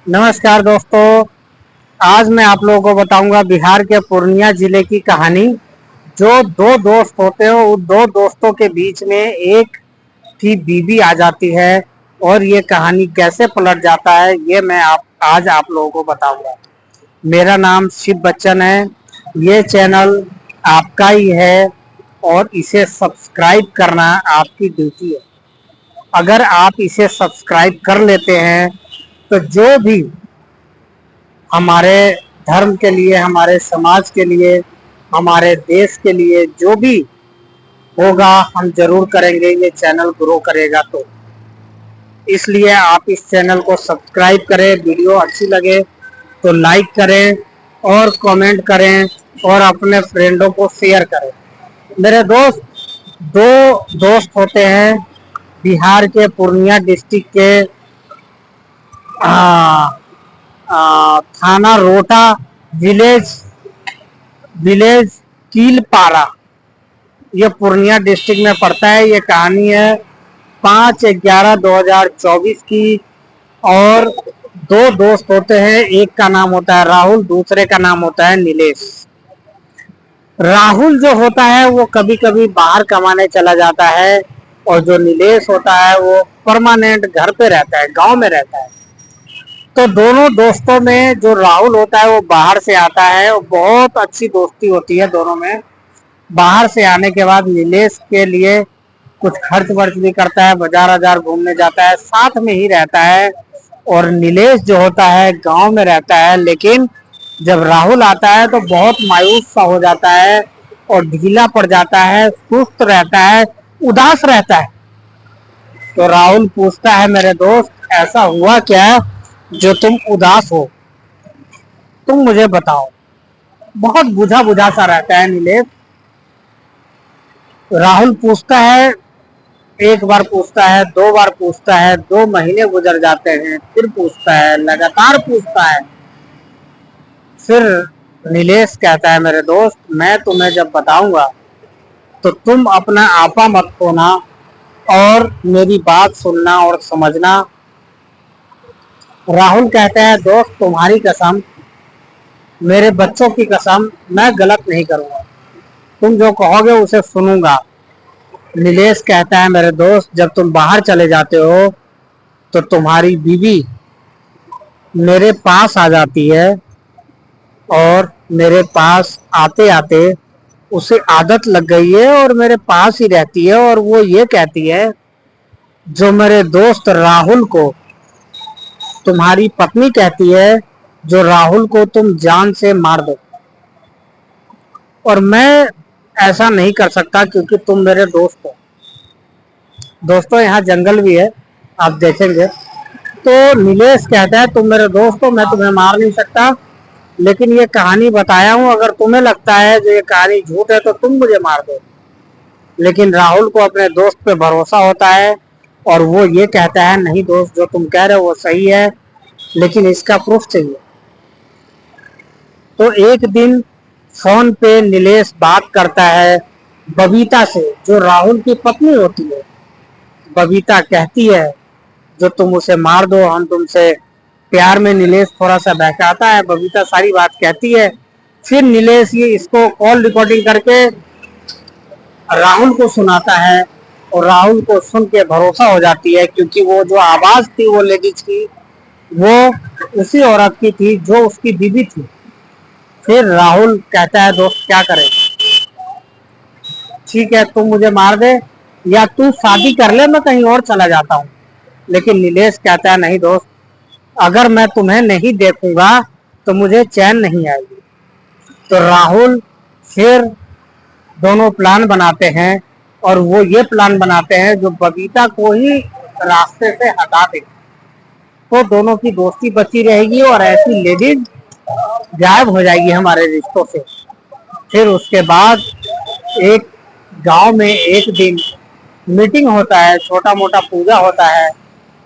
नमस्कार दोस्तों। आज मैं आप लोगों को बताऊंगा बिहार के पूर्णिया जिले की कहानी। जो दो दोस्त होते हैं उन दो दोस्तों के बीच में एक की बीवी आ जाती है और ये कहानी कैसे पलट जाता है ये मैं आज आप लोगों को बताऊंगा। मेरा नाम शिव बच्चन है। ये चैनल आपका ही है और इसे सब्सक्राइब करना आपकी ड्यूटी है। अगर आप इसे सब्सक्राइब कर लेते हैं तो जो भी हमारे धर्म के लिए, हमारे समाज के लिए, हमारे देश के लिए जो भी होगा हम जरूर करेंगे। ये चैनल ग्रो करेगा तो इसलिए आप इस चैनल को सब्सक्राइब करें। वीडियो अच्छी लगे तो लाइक करें और कमेंट करें और अपने फ्रेंडों को शेयर करें। मेरे दोस्त, दो दोस्त होते हैं बिहार के पूर्णिया डिस्ट्रिक्ट के थाना रोटा विलेज विलेज कीलपारा, ये पूर्णिया डिस्ट्रिक्ट में पड़ता है। ये कहानी है 5/11/2024 की। और दो दोस्त होते हैं, एक का नाम होता है राहुल, दूसरे का नाम होता है नीलेश। राहुल जो होता है वो कभी कभी बाहर कमाने चला जाता है और जो नीलेश होता है वो परमानेंट घर पे रहता है, गांव में रहता है। तो दोनों दोस्तों में जो राहुल होता है वो बाहर से आता है और बहुत अच्छी दोस्ती होती है दोनों में। बाहर से आने के बाद नीलेश के लिए कुछ खर्च वर्च भी करता है, बाजार बाजार घूमने जाता है, साथ में ही रहता है। और नीलेश जो होता है गांव में रहता है, लेकिन जब राहुल आता है तो बहुत मायूस सा हो जाता है और ढीला पड़ जाता है, सुस्त रहता है, उदास रहता है। तो राहुल पूछता है, मेरे दोस्त ऐसा हुआ क्या जो तुम उदास हो, तुम मुझे बताओ। बहुत बुझा बुझा सा रहता है नीलेश। राहुल पूछता है, एक बार पूछता है, दो बार पूछता है, 2 महीने गुजर जाते हैं, फिर पूछता है, लगातार पूछता है। फिर नीलेश कहता है, मेरे दोस्त मैं तुम्हें जब बताऊंगा तो तुम अपना आपा मत खोना और मेरी बात सुनना और समझना। राहुल कहते हैं, दोस्त तुम्हारी कसम, मेरे बच्चों की कसम, मैं गलत नहीं करूंगा, तुम जो कहोगे उसे सुनूंगा। नीलेश कहता है, मेरे दोस्त जब तुम बाहर चले जाते हो तो तुम्हारी बीवी मेरे पास आ जाती है और मेरे पास आते आते उसे आदत लग गई है और मेरे पास ही रहती है और वो ये कहती है, जो मेरे दोस्त राहुल को तुम्हारी पत्नी कहती है, जो राहुल को तुम जान से मार दो। और मैं ऐसा नहीं कर सकता क्योंकि तुम मेरे दोस्त हो। दोस्तों यहाँ जंगल भी है, आप देखेंगे। तो नीलेश कहता है, तुम मेरे दोस्त हो, मैं तुम्हें मार नहीं सकता, लेकिन ये कहानी बताया हूँ, अगर तुम्हें लगता है जो ये कहानी झूठ है तो तुम मुझे मार दो। लेकिन राहुल को अपने दोस्त पे भरोसा होता है और वो ये कहता है, नहीं दोस्त जो तुम कह रहे हो वो सही है, लेकिन इसका प्रूफ चाहिए। तो एक दिन फोन पे नीलेश बात करता है बबीता से, जो राहुल की पत्नी होती है। बबीता कहती है, जो तुम उसे मार दो, हम तुमसे प्यार में। नीलेश थोड़ा सा बहकाता है, बबीता सारी बात कहती है। फिर नीलेश ये इसको कॉल रिकॉर्डिंग करके राहुल को सुनाता है और राहुल को सुन के भरोसा हो जाती है, क्योंकि वो जो आवाज थी वो लेडीज की, वो उसी औरत की थी जो उसकी बीवी थी। फिर राहुल कहता है, दोस्त क्या करें, ठीक है तुम मुझे मार दे या तू शादी कर ले, मैं कहीं और चला जाता हूँ। लेकिन नीलेश कहता है, नहीं दोस्त, अगर मैं तुम्हें नहीं देखूंगा तो मुझे चैन नहीं आएगी। तो राहुल फिर दोनों प्लान बनाते हैं और वो ये प्लान बनाते हैं जो बबीता को ही रास्ते से हटा दे, तो दोनों की दोस्ती बची रहेगी और ऐसी लेडीज गायब हो जाएगी हमारे रिश्तों से। फिर उसके बाद एक गांव में एक दिन मीटिंग होता है, छोटा मोटा पूजा होता है।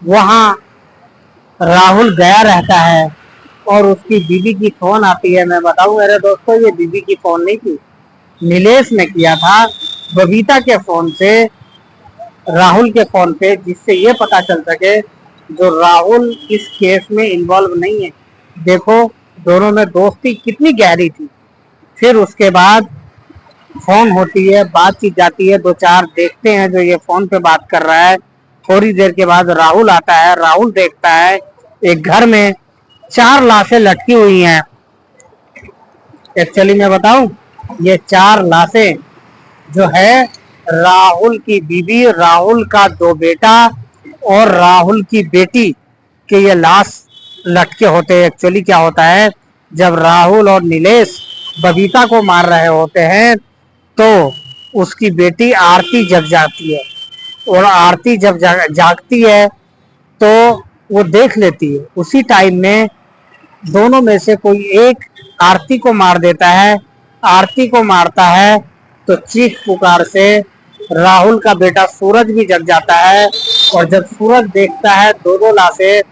वहाँ राहुल गया रहता है और उसकी बीवी की फोन आती है। मैं बताऊं मेरे दोस्तों, ये बीवी की फोन नहीं थी, नीलेश ने किया था बबीता के फोन से राहुल के फोन पे, जिससे ये पता चल सके जो राहुल इस केस में इन्वॉल्व नहीं है। देखो दोनों में दोस्ती कितनी गहरी थी। फिर उसके बाद फोन होती है, बातचीत जाती है, दो चार देखते हैं जो ये फोन पे बात कर रहा है। थोड़ी देर के बाद राहुल आता है। राहुल देखता है एक घर में 4 लाशें लटकी हुई हैं। एक्चुअली मैं बताऊं, ये 4 लाशें जो है राहुल की बीवी, राहुल का 2 बेटा और राहुल की बेटी के ये लाश लटके होते हैं। एक्चुअली क्या होता है, जब राहुल और नीलेश बबीता को मार रहे होते हैं तो उसकी बेटी आरती जग जाती है, और आरती जब जागती है तो वो देख लेती है। उसी टाइम में दोनों में से कोई एक आरती को मार देता है। आरती को मारता है तो चीख पुकार से राहुल का बेटा सूरज भी जग जाता है, और जब सूरज देखता है दोनों लाशें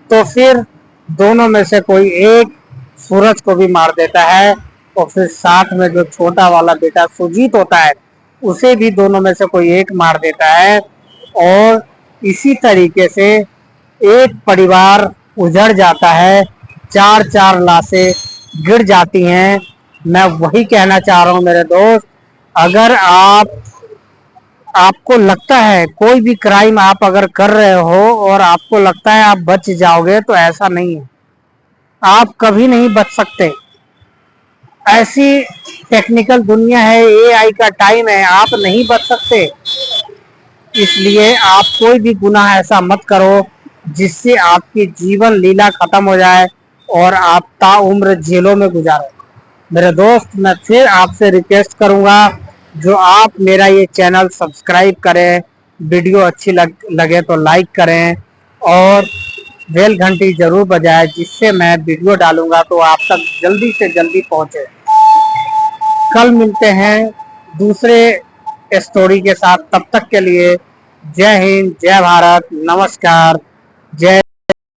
तो फिर दोनों में से कोई एक सूरज को भी मार देता है, और फिर साथ में जो छोटा वाला बेटा सुजीत होता है उसे भी दोनों में से कोई एक मार देता है। और इसी तरीके से एक परिवार उजड़ जाता है, 4 लाशें गिर जाती हैं। मैं वही कहना चाह रहा हूँ मेरे दोस्त, अगर आपको लगता है कोई भी क्राइम आप अगर कर रहे हो और आपको लगता है आप बच जाओगे, तो ऐसा नहीं है। आप कभी नहीं बच सकते। ऐसी टेक्निकल दुनिया है, एआई का टाइम है, आप नहीं बच सकते। इसलिए आप कोई भी गुनाह ऐसा मत करो जिससे आपकी जीवन लीला खत्म हो जाए और आप ताउम्र जेलों में गुजारो। मेरे दोस्त, मैं फिर आपसे रिक्वेस्ट करूंगा जो आप मेरा ये चैनल सब्सक्राइब करें, वीडियो अच्छी लगे तो लाइक करें, और बेल घंटी जरूर बजाएं जिससे मैं वीडियो डालूंगा तो आप तक जल्दी से जल्दी पहुंचे। कल मिलते हैं दूसरे स्टोरी के साथ, तब तक के लिए जय हिंद, जय भारत, नमस्कार, जय